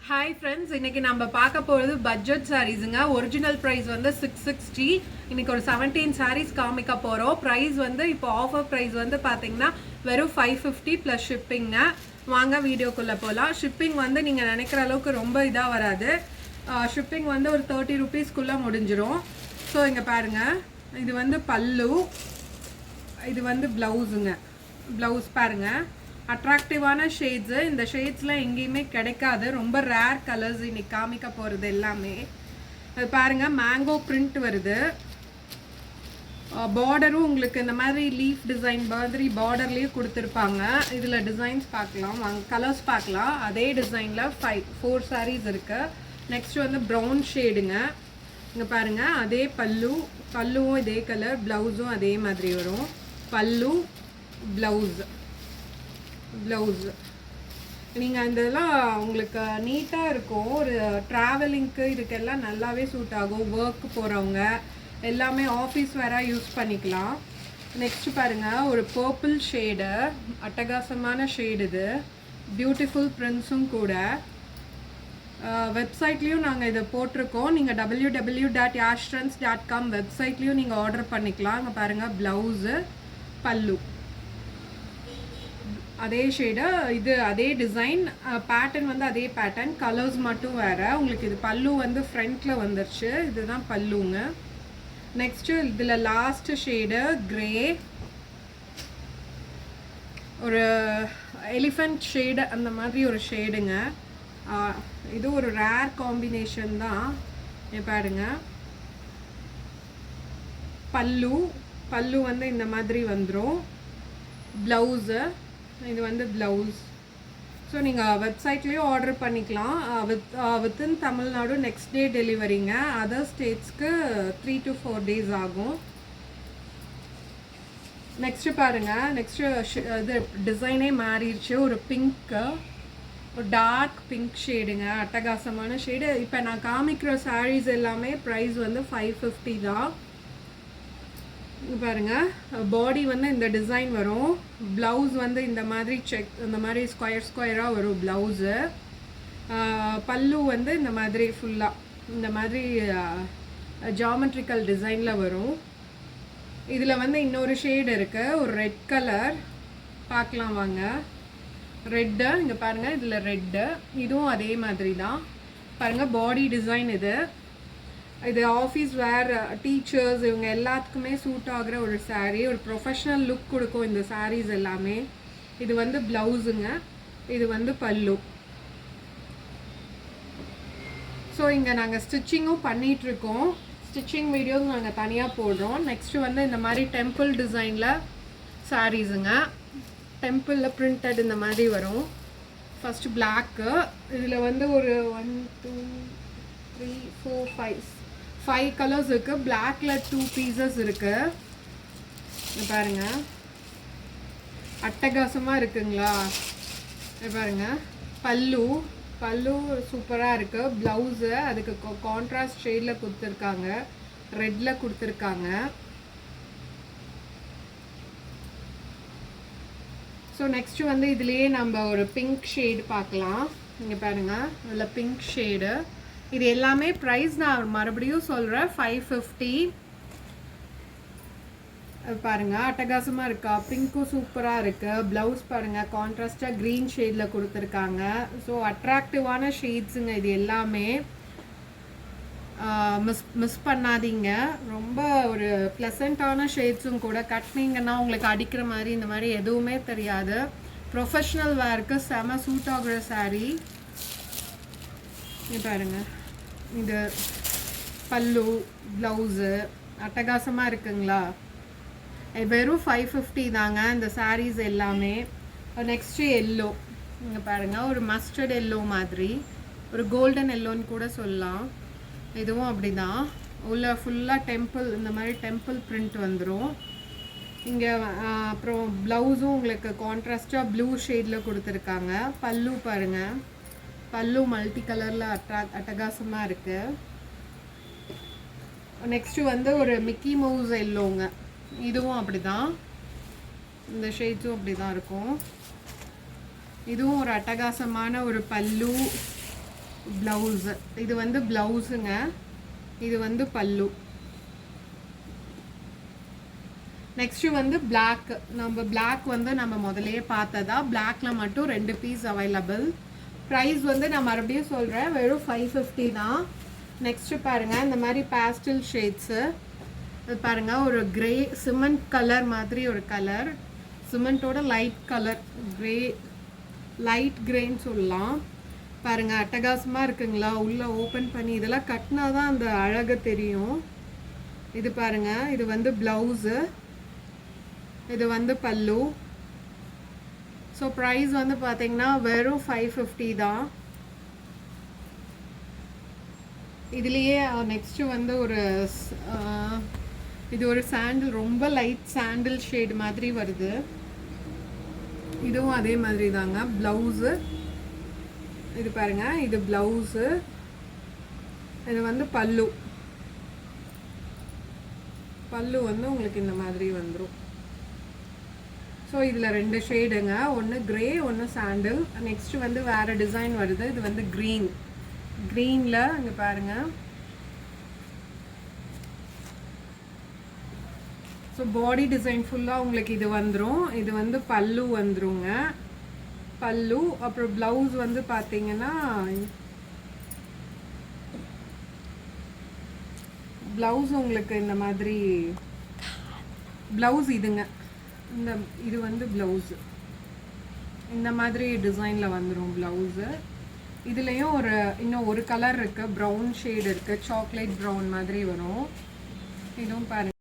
Hi friends, இன்னைக்கு நம்ம பார்க்க போகிறது பட்ஜெட் சாரீஸுங்க. ஒரிஜினல் ப்ரைஸ் வந்து 660. இன்னைக்கு ஒரு 17 சாரீஸ் காமிக்க போகிறோம். ப்ரைஸ் வந்து இப்போ ஆஃபர் ப்ரைஸ் வந்து பார்த்தீங்கன்னா வெறும் 550 ப்ளஸ் ஷிப்பிங்க. வாங்க வீடியோக்குள்ளே போகலாம். ஷிப்பிங் வந்து நீங்கள் நினைக்கிற அளவுக்கு ரொம்ப இதாக வராது. ஷிப்பிங் வந்து ஒரு 30 ருபீஸ்க்குள்ளே முடிஞ்சிடும். ஸோ இங்கே பாருங்கள், இது வந்து பல்லு, இது வந்து ப்ளவுஸுங்க. ப்ளவுஸ் பாருங்கள், அட்ராக்டிவான ஷேட்ஸு. இந்த ஷேட்ஸ்லாம் எங்கேயுமே கிடைக்காது, ரொம்ப ரேர் கலர்ஸ் இன்னைக்கு காமிக்க போகிறது எல்லாமே. அது பாருங்கள், மேங்கோ பிரிண்ட் வருது. பார்டரும் உங்களுக்கு இந்த மாதிரி லீஃப் டிசைன் மாதிரி பார்டர்லேயே கொடுத்துருப்பாங்க. இதில் டிசைன்ஸ் பார்க்கலாம், கலர்ஸ் பார்க்கலாம். அதே டிசைனில் 4 சாரீஸ் இருக்குது. நெக்ஸ்ட் வந்து ப்ரௌன் ஷேடுங்க. இங்கே பாருங்கள், அதே பல்லுவும் இதே கலர், ப்ளவுஸும் அதே மாதிரி வரும். பல்லு, ப்ளவுஸ் நீங்கள் இதெல்லாம் உங்களுக்கு நீட்டாக இருக்கும். ஒரு ட்ராவலிங்க்கு இதுக்கெல்லாம் நல்லாவே சூட் ஆகும். ஒர்க்கு போகிறவங்க எல்லாமே ஆஃபீஸ் வேற யூஸ் பண்ணிக்கலாம். நெக்ஸ்ட் பாருங்கள், ஒரு பர்பிள் ஷேடு, அட்டகாசமான ஷேடு. இது பியூட்டிஃபுல் பிரிண்ட்ஸும் கூட. வெப்சைட்லேயும் நாங்கள் இதை போட்டிருக்கோம். நீங்கள் www.yashtrends.com வெப்சைட்லேயும் நீங்கள் ஆர்டர் பண்ணிக்கலாம். அங்கே பாருங்கள், ப்ளவுஸு, பல்லு அதே ஷேடு, இது அதே டிசைன், பேட்டர்ன் வந்து அதே பேட்டர்ன், கலர்ஸ் மட்டும் வேறு. உங்களுக்கு இது பல்லு வந்து ஃப்ரண்ட்டில் வந்துருச்சு. இதுதான் பல்லுங்க. நெக்ஸ்ட்டு இதில் லாஸ்ட் ஷேடு கிரே, ஒரு எலிஃபண்ட் ஷேடு அந்த மாதிரி ஒரு ஷேடுங்க. இது ஒரு ரேர் காம்பினேஷன் தான். பாருங்க, பல்லு வந்து இந்த மாதிரி வந்துடும். ப்ளவுஸு, இது வந்து ப்ளவுஸ். ஸோ நீங்கள் வெப்சைட்லேயும் ஆர்டர் பண்ணிக்கலாம். வித்தின் தமிழ்நாடு நெக்ஸ்ட் டே டெலிவரிங்க. அதர் ஸ்டேட்ஸ்க்கு 3 to 4 days ஆகும். நெக்ஸ்ட்டு பாருங்கள், நெக்ஸ்ட்டு இது டிசைனே மாறிடுச்சு. ஒரு பிங்க்கு, ஒரு டார்க் பிங்க் ஷேடுங்க, அட்டகாசமான ஷேடு. இப்போ நான் காமிக்கிற சாரீஸ் எல்லாமே ப்ரைஸ் வந்து 550 தான். பாருங்கள், பாடி வந்து இந்த டிசைன் வரும். ப்ளவுஸ் வந்து இந்த மாதிரி செக், இந்த மாதிரி ஸ்கொயராக வரும் ப்ளவுஸு. பல்லு வந்து இந்த மாதிரி ஃபுல்லாக இந்த மாதிரி ஜாமெட்ரிக்கல் டிசைனில் வரும். இதில் வந்து இன்னொரு ஷேடு இருக்குது, ஒரு ரெட் கலர். பார்க்கலாம் வாங்க. ரெட்டு, இங்கே பாருங்கள், இதில் ரெட்டு. இதுவும் அதே மாதிரி தான். பாருங்கள், பாடி டிசைன். இது ஆஃபீஸ் வேர், டீச்சர்ஸ், இவங்க எல்லாத்துக்குமே சூட் ஆகிற ஒரு சாரீ. ஒரு ப்ரொஃபஷ்னல் லுக் கொடுக்கும் இந்த சாரீஸ் எல்லாமே. இது வந்து ப்ளவுஸுங்க, இது வந்து பல்லு. ஸோ இங்கே நாங்கள் ஸ்டிச்சிங்கும் பண்ணிகிட்ருக்கோம். ஸ்டிச்சிங் வீடியோஸ் நாங்கள் தனியாக போடுறோம். நெக்ஸ்ட்டு வந்து இந்த மாதிரி டெம்பிள் டிசைனில் சாரீஸுங்க. டெம்பிளில் பிரிண்டட் இந்த மாதிரி வரும். First block. இதில் வந்து ஒரு 1 2 3 4 5 கலர்ஸ் இருக்குது. பிளாக்ல 2 பீசஸ் இருக்குது. பாருங்கள், அட்டகாசமாக இருக்குங்களா? பாருங்கள், பல்லு சூப்பராக இருக்குது. ப்ளவுஸு அதுக்கு கான்ட்ராஸ்ட் ஷேடில் கொடுத்துருக்காங்க, ரெட்டில் கொடுத்துருக்காங்க. ஸோ நெக்ஸ்ட்டு வந்து இதுலேயே நம்ம ஒரு பிங்க் ஷேடு பார்க்கலாம். இங்கே பாருங்கள், இதில் பிங்க் ஷேடு. இது எல்லாமே ப்ரைஸ் நான் மறுபடியும் சொல்கிறேன், 550. பாருங்கள், அட்டகாசமாக இருக்கா? பிங்க்கும் சூப்பராக இருக்குது. ப்ளவுஸ் பாருங்கள், கான்ட்ராஸ்டாக க்ரீன் ஷேடில் கொடுத்துருக்காங்க. ஸோ அட்ராக்டிவான ஷேட்ஸுங்க இது எல்லாமே. மிஸ் பண்ணாதீங்க. ரொம்ப ஒரு ப்ளசண்ட்டான ஷேட்ஸும் கூட. கட்டினீங்கன்னா உங்களுக்கு அடிக்கிற மாதிரி இந்த மாதிரி எதுவுமே தெரியாது. ப்ரொஃபஷ்னல் வேருக்கு செம சூட் ஆகுற சாரீ. பாருங்க, இது பல்லு, ப்ளவுஸு அட்டகாசமாக இருக்குங்களா? வெறும் 550 தாங்க இந்த சாரீஸ் எல்லாமே. Next yellow. இங்கே பாருங்கள், ஒரு மஸ்டர்ட் எல்லோ மாதிரி, ஒரு கோல்டன் எல்லோன்னு கூட சொல்லலாம். இதுவும் அப்படி தான். உள்ள ஃபுல்லாக டெம்பிள், இந்த மாதிரி டெம்பிள் பிரிண்ட் வந்துடும். இங்கே அப்புறம் ப்ளவுஸும் உங்களுக்கு கான்ட்ராஸ்டாக ப்ளூ ஷேடில் கொடுத்துருக்காங்க. பல்லு பாருங்கள், பல்லு மல்டி கலரில் அட்டகாசமாக இருக்குது. நெக்ஸ்ட்டு வந்து ஒரு மிக்கி மவுஸ் எல்லோங்க. இதுவும் அப்படி தான், இந்த ஷேட்ஸும் அப்படி தான் இருக்கும். இதுவும் ஒரு அட்டகாசமான ஒரு பல்லு, ப்ளவுஸு. இது வந்து ப்ளவுஸுங்க, இது வந்து பல்லு. நெக்ஸ்ட்டு வந்து பிளாக். நம்ம பிளாக் வந்து நம்ம முதலையே பார்த்ததா. பிளாக்ல மட்டும் 2 பீஸ் அவைலபிள். ப்ரைஸ் வந்து நான் மறுபடியும் சொல்கிறேன், வெறும் 550 தான். நெக்ஸ்ட்டு பாருங்கள், இந்த மாதிரி பேஸ்டல் ஷேட்ஸு. இது பாருங்கள், ஒரு கிரே சிமெண்ட் கலர் மாதிரி ஒரு கலர், சிமெண்ட்டோட லைட் கலர் கிரே, லைட் கிரேன்னு சொல்லலாம். பாருங்கள் அட்டகாசமாக இருக்குங்களா? உள்ளே ஓப்பன் பண்ணி இதெல்லாம் கட்டினா தான் அந்த அழகு தெரியும். இது பாருங்கள், இது வந்து ப்ளவுஸு, இது வந்து பல்லு. ஸோ ப்ரைஸ் வந்து பார்த்தீங்கன்னா வெறும் 550 தான். இதுலேயே நெக்ஸ்ட்டு வந்து ஒரு இது ஒரு சாண்டில், ரொம்ப லைட் சாண்டில் ஷேட் மாதிரி வருது. இதுவும் அதே மாதிரி தாங்க. ப்ளவுஸு இது பாருங்கள், இது ப்ளவுஸு, இது வந்து பல்லு. பல்லு வந்து உங்களுக்கு இந்த மாதிரி வந்துடும். ஸோ இதில் 2 ஷேடுங்க, ஒன்று க்ரே, ஒன்று சாண்டில். நெக்ஸ்ட்டு வந்து வேறு டிசைன் வருது. இது வந்து க்ரீன், க்ரீனில் இங்கே பாருங்கள். ஸோ பாடி டிசைன் ஃபுல்லாக உங்களுக்கு இது வந்துடும். இது வந்து பல்லு வந்துருங்க, பல்லு. அப்புறம் ப்ளவுஸ் வந்து பார்த்தீங்கன்னா ப்ளவுஸ் உங்களுக்கு இந்த மாதிரி ப்ளவுஸ் இதுங்க. இது வந்து ப்ளவுஸு இந்த மாதிரி டிசைனில் வந்துடும் ப்ளவுஸு. இதுலேயும் இன்னும் ஒரு கலர் இருக்குது, ப்ரௌன் ஷேட் இருக்குது, சாக்லேட் ப்ரௌன் மாதிரி வரும். இதுவும் பாருங்கள்.